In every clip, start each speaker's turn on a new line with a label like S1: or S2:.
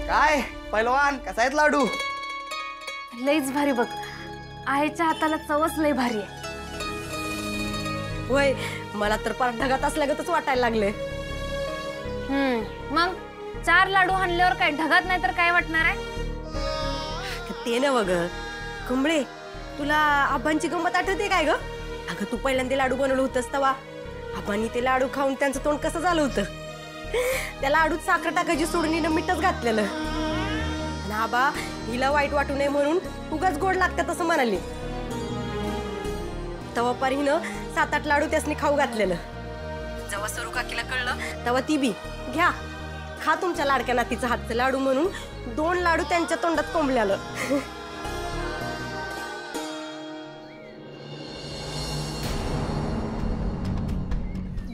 S1: काय पैलवान कसा आहेत लाडू?
S2: लईच भारी बघ, आईच्या हाताला चवच लई भारी आहे.
S3: होय, मला तर पार ढगात असल्यागतच वाटायला लागले.
S2: मग 4 लाडू आणल्यावर काय ढगात नाही तर काय वाटणार आहे?
S3: ते ना बघ कमळे, तुला आबांची गंमत आठवते काय ग? अगं तू पहिल्यांदा लाडू बनवलं होतंस तवा आबांनी ते लाडू खाऊन त्यांचं तोंड कसं झालं होतं. त्या लाडूत साखर टाकायची सोडून हिनं मीठच घातलेलं. आणि आबा हिला वाईट वाटू नये म्हणून उगाच गोड लागतात असं म्हणाली. तवा पार हिनं 7-8 लाडू त्यासनी खाऊ घातलेलं. जेव्हा सरू काकीला कळलं तेव्हा ती बी घ्या खा तुमच्या लाडक्या नातीचं हातचं लाडू म्हणून 2 लाडू त्यांच्या तोंडात कोंबल्यालं.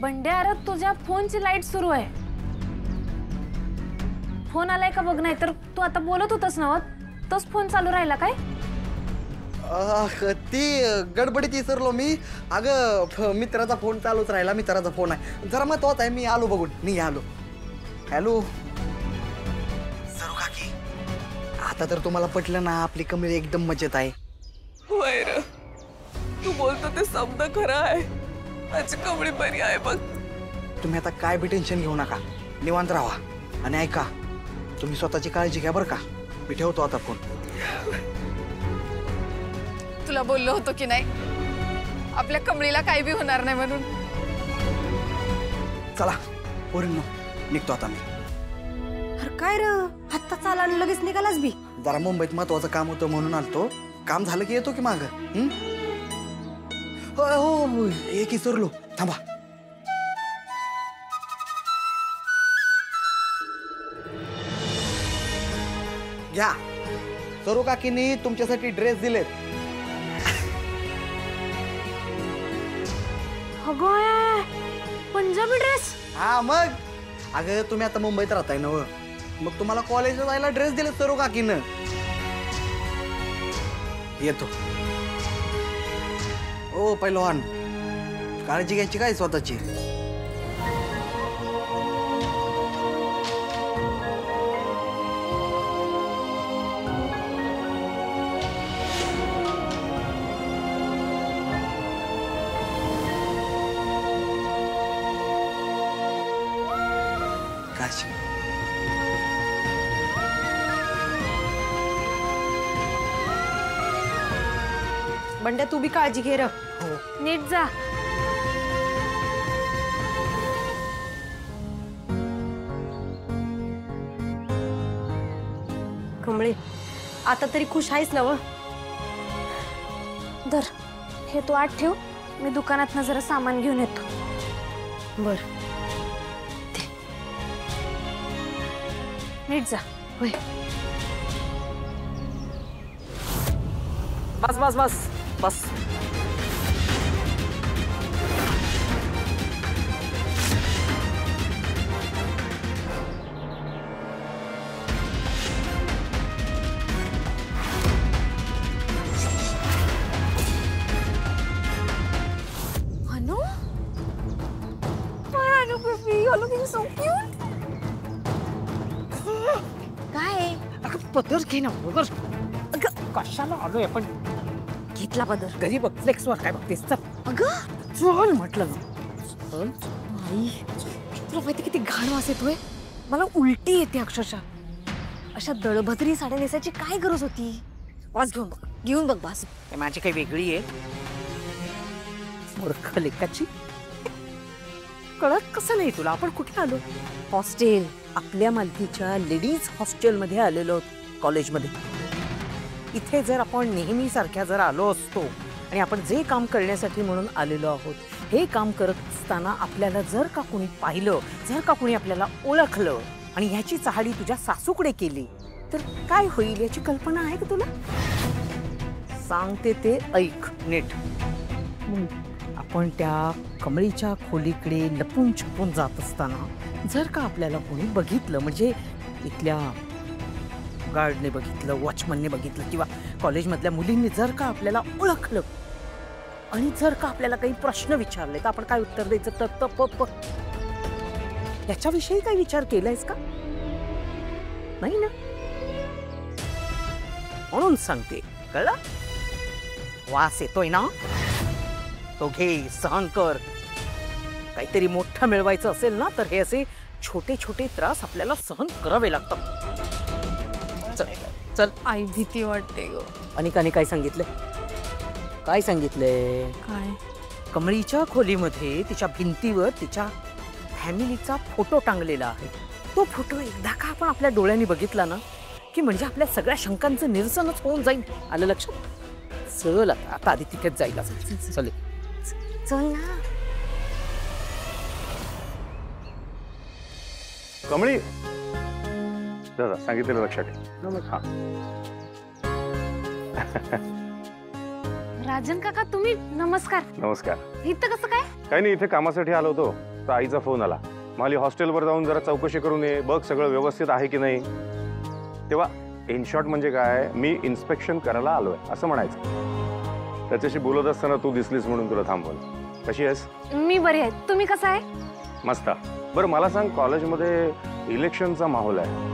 S2: बंड्या, अरे तुझ्या फोनची लाईट सुरू आहे. फोन आलाय का बघ, नाही तर तू आता बोलत होतास ना, तोच फोन चालू राहिला काय?
S1: ती गडबडीत विसरलो मी. अगं मित्राचा फोन चालूच राहिला. मित्राचा फोन आहे, जरा महत्वाचा आहे. मी आलो बघून, मी आलो. हॅलो सरू काकी, आता तर तुम्हाला पटलं ना आपली कमळी एकदम मजेत आहे.
S4: होय रे, तू बोलतो ते शब्द खरं आहे. माझी कमळी बरी आहे बघ.
S1: तुम्ही आता काय बी टेन्शन घेऊ नका, निवांत राहा. आणि ऐका, तुम्ही स्वतःची काळजी घ्या बरं का. मी ठेवतो आता फोन.
S4: तुला बोललो होतो की नाही आपल्या कमळीला काही बी होणार नाही म्हणून.
S1: चला पोरींनो, निघतो आता मी.
S3: अरे काय र, आत्ता चाला आणि लगेच निघालाच बी?
S1: जरा मुंबईत महत्वाचं काम होतं म्हणून आलतो. काम झालं की येतो की माग. हो एक विसरलो, थांबा. घ्या, सरू काकींनी तुमच्यासाठी ड्रेस दिलेत.
S2: अगं पंजाबी ड्रेस?
S1: हा मग. अगं तुम्ही आता मुंबईत राहताय ना, मग तुम्हाला कॉलेजला जायला ड्रेस दिले सरू काकीनं. येतो. ओ पैलवान, काळजी घ्यायची काय स्वतःची. काशी
S3: बंड्या, तू बी काळजी घे र.
S2: नीट जा.
S3: कमळे, आता तरी खुश आहेस ना व?
S2: धर, हे तू आत ठेव, मी दुकानात जरा सामान घेऊन येतो.
S3: बर,
S2: नीट जा.
S3: होय.
S5: बस बस बस बस.
S2: अनु, अनु baby, you're looking so cute. काय?
S5: अगं पदर घे ना, पदर. अगं कशाला आलोय आपण?
S2: घेतला पदर.
S5: घरी बघ, फ्लेक्सवर काय बघतेस? चल
S2: अगं
S5: चल म्हटलं ना. चल.
S2: आई, तुला माहिती किती घाण वास येतोय? मला उलटी येते अक्षरशः. अशा दळभद्री साड्या नेसायची काय गरज होती? वास घेऊन बघ वास.
S5: माझी काही वेगळी आहे. मूर्ख लेकाची. कळत कसं नाही तुला? आपण कुठे आलो?
S2: हॉस्टेल.
S5: आपल्या मालकीच्या लेडीज हॉस्टेलमध्ये आलेलो कॉलेजमध्ये. इथे जर आपण नेहमी सारख्या जर आलो असतो आणि आपण जे काम करण्यासाठी म्हणून आलेलो आहोत, हे काम करत असताना आपल्याला जर का कोणी पाहिलं, जर का कोणी आपल्याला ओळखलं आणि ह्याची चहाडी तुझ्या सासूकडे केली, तर काय होईल याची कल्पना आहे का तुला? सांगते ते ऐक नीट. आपण त्या कमळीच्या खोलीकडे लपून छपून जात असताना जर का आपल्याला कोणी बघितलं, म्हणजे इथल्या गार्डने बघितलं, वॉचमनने बघितलं किंवा कॉलेजमधल्या मुलींनी जर का आपल्याला ओळखलं आणि जर का आपल्याला काही प्रश्न विचारले, तर आपण काय उत्तर द्यायचं? तर याच्याविषयी काही विचार केलायस का? नाही ना, म्हणून सांगते, कळलं? वास येतोय ना, तो घे, सहन कर. काहीतरी मोठं मिळवायचं असेल ना तर हे असे छोटे छोटे त्रास आपल्याला सहन करावे लागतात. चल चल.
S2: आई भीती वाटते ग.
S5: अनिकाने काय सांगितलंय? काय सांगितलंय?
S2: काय?
S5: कमळीच्या खोलीमध्ये तिच्या भिंतीवर तिच्या फॅमिलीचा फोटो टांगलेला आहे. तो फोटो एकदा का आपण आपल्या डोळ्यांनी बघितला ना की म्हणजे आपल्या सगळ्या शंकांचं निरसनच होऊन जाईल. आलं लक्षात? चल आता आधी तिथेच जायला. चल
S2: चल ना.
S6: कमळी दादा सांगितलेलं लक्षात ठेव. हा.
S2: राजन काका तुम्ही? नमस्कार.
S6: नमस्कार.
S2: इथं कसं काय?
S6: काही नाही, इथे कामासाठी आलो होतो तर आईचा फोन आला. मला हॉस्टेलवर जाऊन जरा चौकशी करून ये, बघ सगळं व्यवस्थित आहे की नाही. तेव्हा इन शॉर्ट म्हणजे काय, मी इन्स्पेक्शन करायला आलोय असं म्हणायचं. त्याच्याशी बोलत असताना तू दिसलीस म्हणून तुला थांबवलं. कशी आहेस?
S2: मी बरी आहे. तुम्ही कसं आहे?
S6: मस्त. बरं मला सांग, कॉलेजमध्ये इलेक्शनचा माहोल आहे,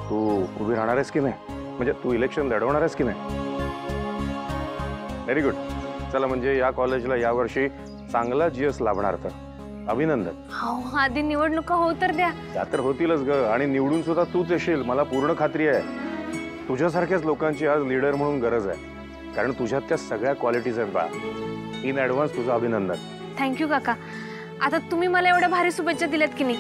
S6: तू उभी राहणार आहेस की नाही? म्हणजे तू इलेक्शन लढवणार आहेस की नाही? Very good. चला, म्हणजे या कॉलेजला यावर्षी चांगला GS लाभणार, तर अभिनंदन.
S2: हो, आधी निवडणुका हो तर द्या.
S6: त्या तर होतीलच ग, आणि निवडून सुद्धा तूच येशील मला पूर्ण खात्री आहे. तुझ्यासारख्याच लोकांची आज लीडर म्हणून गरज आहे, कारण तुझ्यात त्या सगळ्या क्वालिटीज आहेत बा. इन ॲडव्हान्स तुझं अभिनंदन.
S2: थँक्यू काका. आता तुम्ही मला एवढ्या भारी शुभेच्छा दिल्यात की नाही,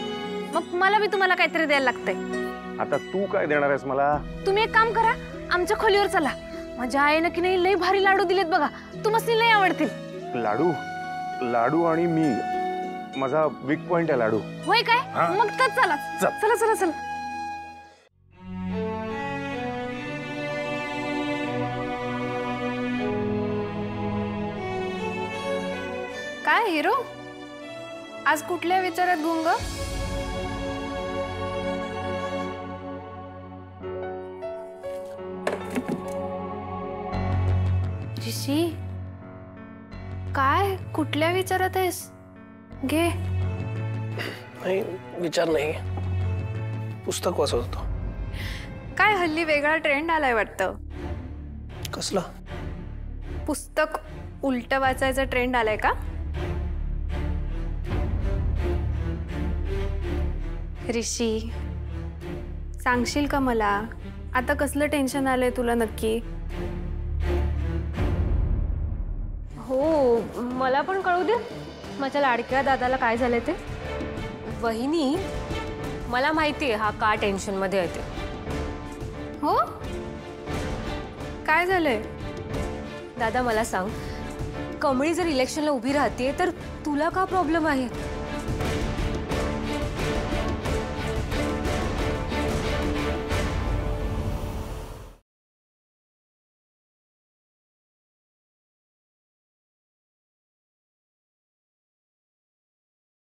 S2: मग मला बी तुम्हाला काहीतरी द्यायला लागतंय.
S6: आता तू काय देणार आहेस मला?
S2: तुम्ही एक काम करा, आमच्या खोलीवर चला. माझ्या आईनं की नाही लई भारी लाडू दिलेत बघा, तुम्हाला लई आवडतील.
S6: लाडू? लाडू आणि मी, माझा वीक पॉइंट आहे लाडू.
S2: होय काय?
S6: हा.
S2: मग तर चला
S6: चल.
S2: चला चला चला.
S7: काय हिरो, आज कुठल्या विचारात गुंग? ऋषी, काय कुठल्या विचारात आहेस? घे.
S8: नाही, विचार नाही, पुस्तक वाचत होतो.
S7: काय हल्ली वेगळा ट्रेंड आलाय वाटतं.
S8: कसला?
S7: पुस्तक उलट वाचायचा ट्रेंड आलाय का? ऋषी, सांगशील का मला आता कसलं टेन्शन आलंय तुला नक्की?
S2: हो, मला पण कळू दे माझ्या लाडक्या दादाला काय झालंय ते.
S3: वहिनी, मला माहितीये हा का टेन्शन मध्ये आहे ते.
S7: हो, काय झालंय?
S3: दादा मला सांग, कमळी जर इलेक्शनला उभी राहते तर तुला का प्रॉब्लेम आहे?